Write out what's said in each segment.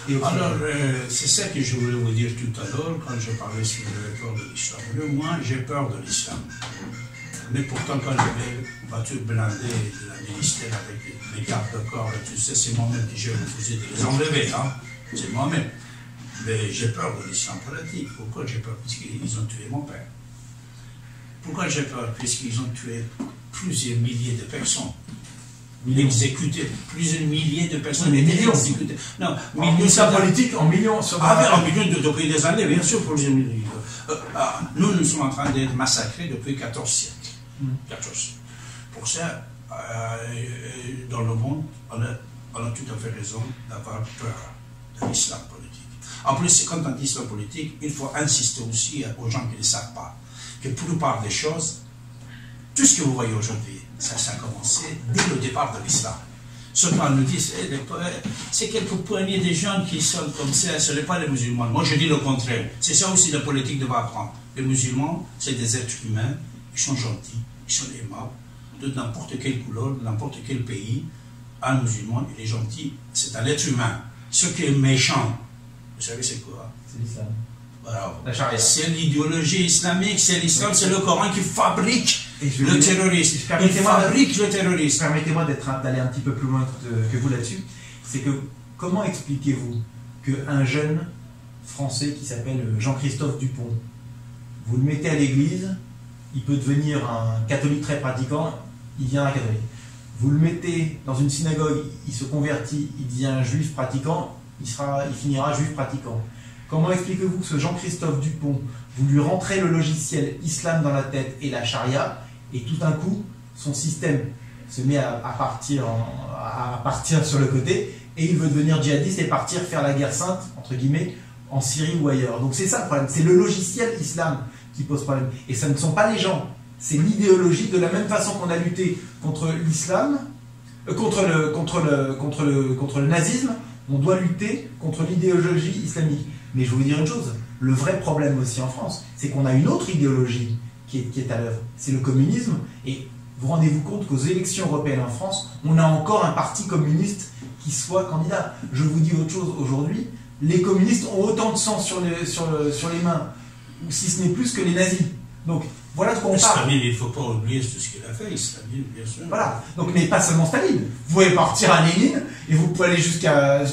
Alors, c'est ça que je voulais vous dire tout à l'heure, quand je parlais sur le peur de l'islam. Moi, j'ai peur de l'islam. Mais pourtant, quand j'avais voiture blindée de la ministère avec les gardes de corps et tout ça, c'est moi-même qui j'ai refusé de les enlever, hein. C'est moi-même. Mais j'ai peur de l'islam politique. Pourquoi j'ai peur? Puisqu'ils ont tué mon père. Pourquoi j'ai peur? Puisqu'ils ont tué plusieurs milliers de personnes. Exécuté plusieurs milliers de personnes. Mais millions. Exécutées. Non, millions. L'islam politique en millions. En millions depuis des années, bien sûr, plusieurs milliers. Nous sommes en train d'être massacrés depuis 14 siècles. 14 siècles. Pour ça, dans le monde, on a tout à fait raison d'avoir peur de l'islam politique. En plus, quand on dit l'islam politique, il faut insister aussi aux gens qui ne savent pas que pour la plupart des choses, tout ce que vous voyez aujourd'hui, ça a commencé dès le départ de l'islam. Ce qu'on nous dit, c'est quelques poignées de gens qui sont comme ça, ce n'est pas les musulmans. Moi, je dis le contraire. C'est ça aussi la politique devrait apprendre. Les musulmans, c'est des êtres humains, ils sont gentils, ils sont aimables, de n'importe quelle couleur, de n'importe quel pays. Un musulman, il est gentil, c'est un être humain. Ce qui est méchant, vous savez c'est quoi? C'est l'islam. Voilà. C'est l'idéologie islamique, c'est l'islam, c'est le Coran qui fabrique le terrorisme. Il fabrique le terrorisme. Permettez-moi d'aller un petit peu plus loin que vous là-dessus. C'est que, comment expliquez-vous qu'un jeune Français qui s'appelle Jean-Christophe Dupont, vous le mettez à l'église, il peut devenir un catholique très pratiquant, il devient un catholique. Vous le mettez dans une synagogue, il se convertit, il devient un juif pratiquant, il finira juif pratiquant. Comment expliquez-vous que ce Jean-Christophe Dupont, vous lui rentrez le logiciel islam dans la tête et la charia, et tout d'un coup, son système se met à partir sur le côté, et il veut devenir djihadiste et partir faire la guerre sainte, entre guillemets, en Syrie ou ailleurs. Donc c'est ça le problème, c'est le logiciel islam qui pose problème. Et ça ne sont pas les gens, c'est l'idéologie, de la même façon qu'on a lutté contre l'islam, contre le nazisme, on doit lutter contre l'idéologie islamique. Mais je vais vous dire une chose, le vrai problème aussi en France, c'est qu'on a une autre idéologie qui est à l'œuvre, c'est le communisme. Et vous rendez-vous compte qu'aux élections européennes en France, on a encore un parti communiste qui soit candidat. Je vous dis autre chose, aujourd'hui, les communistes ont autant de sang sur les mains, ou si ce n'est plus que les nazis. Donc, voilà de quoi on parle. Staline, il ne faut pas oublier tout ce qu'il a fait, Staline, bien sûr. Voilà, donc, mais pas seulement Staline. Vous pouvez partir à Lénine, et vous pouvez aller jusqu'à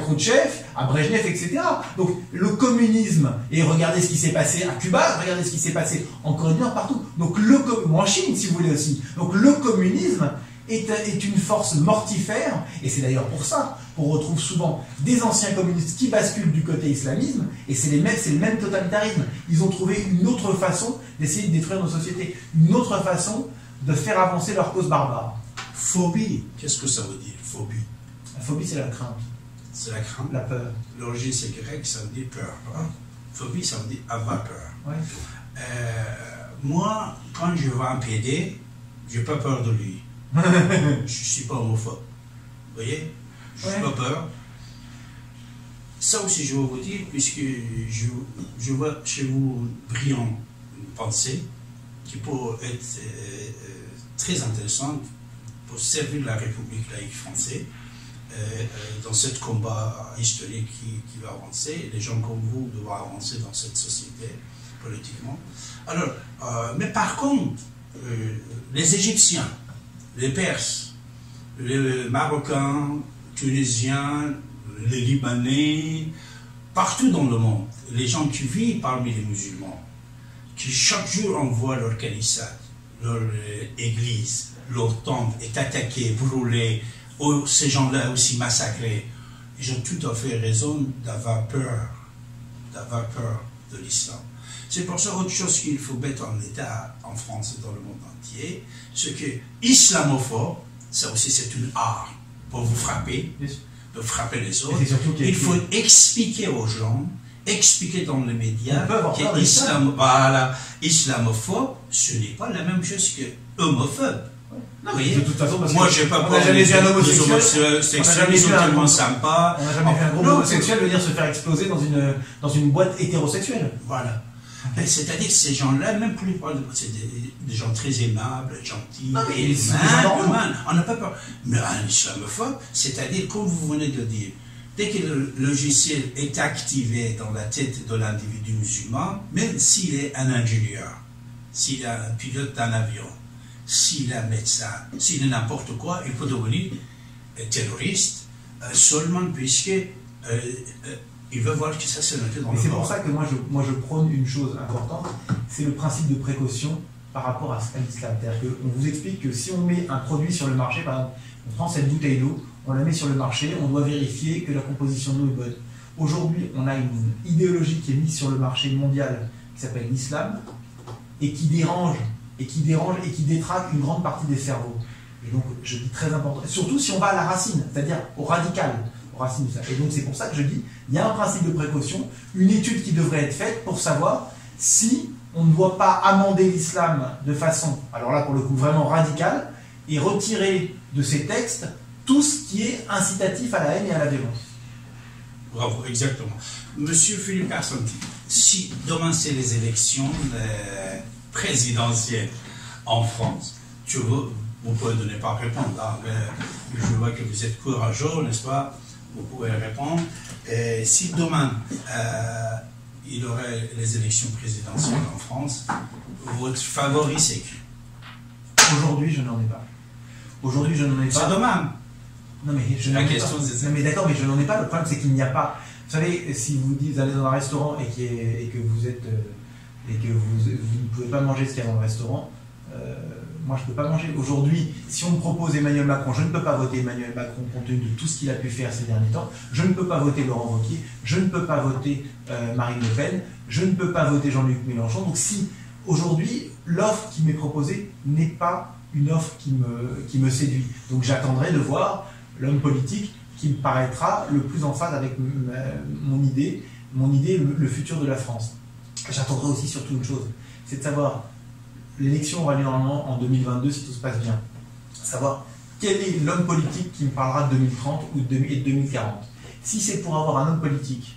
Khrouchtchev, à Brejnev, etc. Donc, le communisme, et regardez ce qui s'est passé à Cuba, regardez ce qui s'est passé en Corée du Nord, partout. Donc, ou en Chine, si vous voulez aussi. Donc, le communisme est une force mortifère, et c'est d'ailleurs pour ça qu'on retrouve souvent des anciens communistes qui basculent du côté islamisme, et c'est le même totalitarisme. Ils ont trouvé une autre façon d'essayer de détruire nos sociétés, une autre façon de faire avancer leur cause barbare. Phobie, qu'est-ce que ça veut dire, phobie? La phobie, c'est la crainte. C'est la crainte? La peur. L'origine, c'est grec, ça veut dire peur. Hein? Phobie, ça veut dire avoir peur. Ouais. Moi, quand je vois un PD, je n'ai pas peur de lui. Je ne suis pas homophobe. Vous voyez? Je n'ai pas peur. Ça aussi, je vais vous dire, puisque je vois chez vous brillant une pensée qui peut être très intéressante pour servir la République laïque française dans ce combat historique qui va avancer. Les gens comme vous doivent avancer dans cette société politiquement. Alors, mais par contre, les Égyptiens, les Perses, les Marocains, Tunisiens, les Libanais, partout dans le monde, les gens qui vivent parmi les musulmans, qui chaque jour envoient leur calissade, leur église, leur tombe est attaquée, brûlée, ces gens-là aussi massacrés, ils ont tout à fait raison d'avoir peur de l'islam. C'est pour ça autre chose qu'il faut mettre en état en France et dans le monde entier, c'est que islamophobe, ça aussi c'est une art pour vous frapper, de frapper les autres. Il faut expliquer aux gens, expliquer dans les médias que islamophobe, ce n'est pas la même chose que homophobe. Non, mais de toute façon, parce moi, j'ai pas peur des homosexuels, ils sont tellement sympas. On n'a jamais vu un groupe homosexuel venir se faire exploser dans une boîte hétérosexuelle. Voilà. C'est-à-dire que ces gens-là, même plus, c'est des gens très aimables, gentils, humains, on n'a pas peur. Mais un islamophobe, c'est-à-dire, comme vous venez de dire, Dès que le logiciel est activé dans la tête de l'individu musulman, même s'il est un ingénieur, s'il est un pilote d'un avion, s'il est un médecin, s'il est n'importe quoi, il peut devenir terroriste seulement puisque il veut voir que ça c'est noté dans le Coran. C'est pour ça que moi je prône une chose importante, c'est le principe de précaution par rapport à l'islam. C'est-à-dire qu'on vous explique que si on met un produit sur le marché, par exemple, on prend cette bouteille d'eau, on la met sur le marché, on doit vérifier que la composition de l'eau est bonne. Aujourd'hui, on a une idéologie qui est mise sur le marché mondial qui s'appelle l'islam et qui dérange et qui détraque une grande partie des cerveaux. Et donc, je dis très important, surtout si on va à la racine, c'est-à-dire au radical, aux racines de ça. Et donc, c'est pour ça que je dis, il y a un principe de précaution, une étude qui devrait être faite pour savoir si on ne doit pas amender l'islam de façon, alors là, pour le coup, vraiment radicale, et retirer de ces textes tout ce qui est incitatif à la haine et à la violence. Bravo, exactement. Monsieur Philippe Arsanti, si demain c'est les élections présidentielles en France, vous pouvez ne pas répondre, hein, mais je vois que vous êtes courageux, n'est-ce pas? Vous pouvez répondre. Et si demain il y aurait les élections présidentielles en France, votre favori c'est qui? Aujourd'hui, je n'en ai pas. Aujourd'hui, je n'en ai pas. C'est demain. Non mais je n'en ai pas. Non mais d'accord, mais je n'en ai pas. Le problème, c'est qu'il n'y a pas. Vous savez, si vous allez dans un restaurant et que vous ne pouvez pas manger ce qu'il y a dans le restaurant, moi je ne peux pas manger. Aujourd'hui, si on me propose Emmanuel Macron, je ne peux pas voter Emmanuel Macron compte tenu de tout ce qu'il a pu faire ces derniers temps. Je ne peux pas voter Laurent Wauquiez, je ne peux pas voter Marine Le Pen, je ne peux pas voter Jean-Luc Mélenchon. Donc si aujourd'hui l'offre qui m'est proposée n'est pas une offre qui me séduit, donc j'attendrai de voir l'homme politique qui me paraîtra le plus en phase avec mon idée, le futur de la France. J'attendrai aussi surtout une chose, c'est de savoir, l'élection aura lieu normalement en 2022 si tout se passe bien, savoir quel est l'homme politique qui me parlera de 2030 ou de 2040. Si c'est pour avoir un homme politique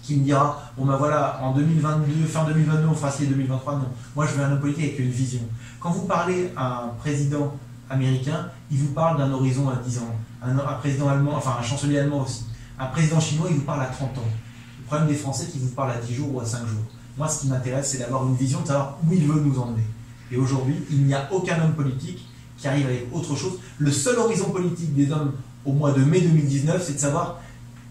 qui me dira, bon ben voilà, en 2022, fin 2022 on fera ci 2023, non. Moi je veux un homme politique avec une vision. Quand vous parlez à un président américain, il vous parle d'un horizon à 10 ans. Un président allemand, enfin un chancelier allemand aussi. Un président chinois, il vous parle à 30 ans. Le problème des Français, qui vous parle à 10 jours ou à 5 jours. Moi, ce qui m'intéresse, c'est d'avoir une vision, de savoir où il veut nous emmener. Et aujourd'hui, il n'y a aucun homme politique qui arrive avec autre chose. Le seul horizon politique des hommes au mois de mai 2019, c'est de savoir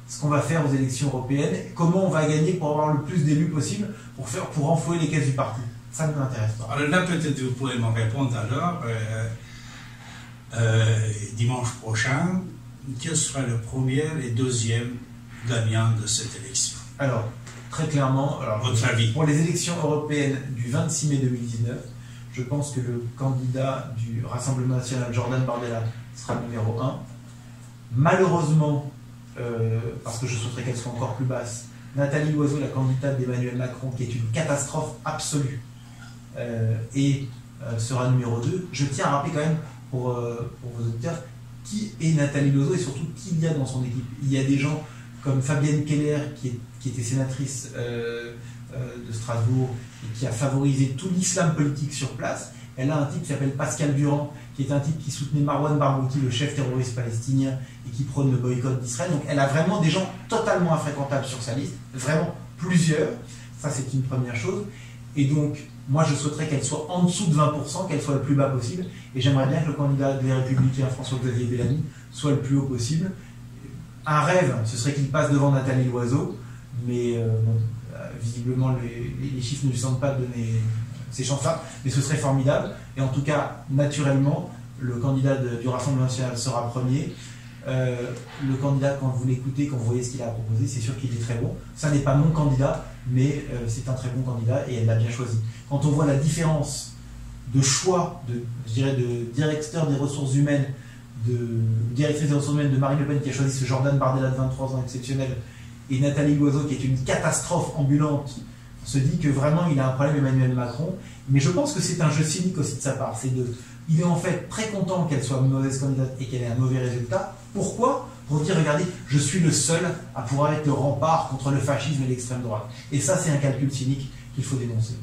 ce qu'on va faire aux élections européennes, comment on va gagner pour avoir le plus d'élus possible, pour renflouer les caisses du parti. Ça ne m'intéresse pas. Alors là, peut-être vous pourrez m'en répondre alors. Dimanche prochain, quel sera le premier et deuxième gagnant de cette élection? Alors, très clairement, votre avis? Pour les élections européennes du 26 mai 2019, je pense que le candidat du Rassemblement national, Jordan Bardella, sera numéro 1. Malheureusement, parce que je souhaiterais qu'elle soit encore plus basse, Nathalie Loiseau, la candidate d'Emmanuel Macron, qui est une catastrophe absolue, sera numéro 2. Je tiens à rappeler quand même, pour vos auditeurs, qui est Nathalie Loiseau et surtout qui il y a dans son équipe. Il y a des gens comme Fabienne Keller, qui était sénatrice de Strasbourg et qui a favorisé tout l'islam politique sur place. Elle a un type qui s'appelle Pascal Durand, qui est un type qui soutenait Marwan Barghouti, le chef terroriste palestinien, et qui prône le boycott d'Israël. Donc elle a vraiment des gens totalement infréquentables sur sa liste, vraiment plusieurs. Ça, c'est une première chose. Et donc, moi, je souhaiterais qu'elle soit en dessous de 20%, qu'elle soit le plus bas possible. Et j'aimerais bien que le candidat des Républicains, François-Xavier Bellamy, soit le plus haut possible. Un rêve, ce serait qu'il passe devant Nathalie Loiseau. Mais visiblement, les chiffres ne lui semblent pas donner ces chances-là. Mais ce serait formidable. Et en tout cas, naturellement, le candidat du Rassemblement national sera premier. Le candidat, quand vous l'écoutez, quand vous voyez ce qu'il a proposé, c'est sûr qu'il est très bon. Ça n'est pas mon candidat, mais c'est un très bon candidat et elle l'a bien choisi. Quand on voit la différence de choix, de directeur des ressources humaines, directrice des ressources humaines de Marine Le Pen qui a choisi ce Jordan Bardella de 23 ans exceptionnel, et Nathalie Loiseau qui est une catastrophe ambulante, on se dit que vraiment il a un problème Emmanuel Macron. Mais je pense que c'est un jeu cynique aussi de sa part. Il est en fait très content qu'elle soit une mauvaise candidate et qu'elle ait un mauvais résultat. Pourquoi? Pour dire, regardez, je suis le seul à pouvoir être le rempart contre le fascisme et l'extrême droite. Et ça, c'est un calcul cynique qu'il faut dénoncer.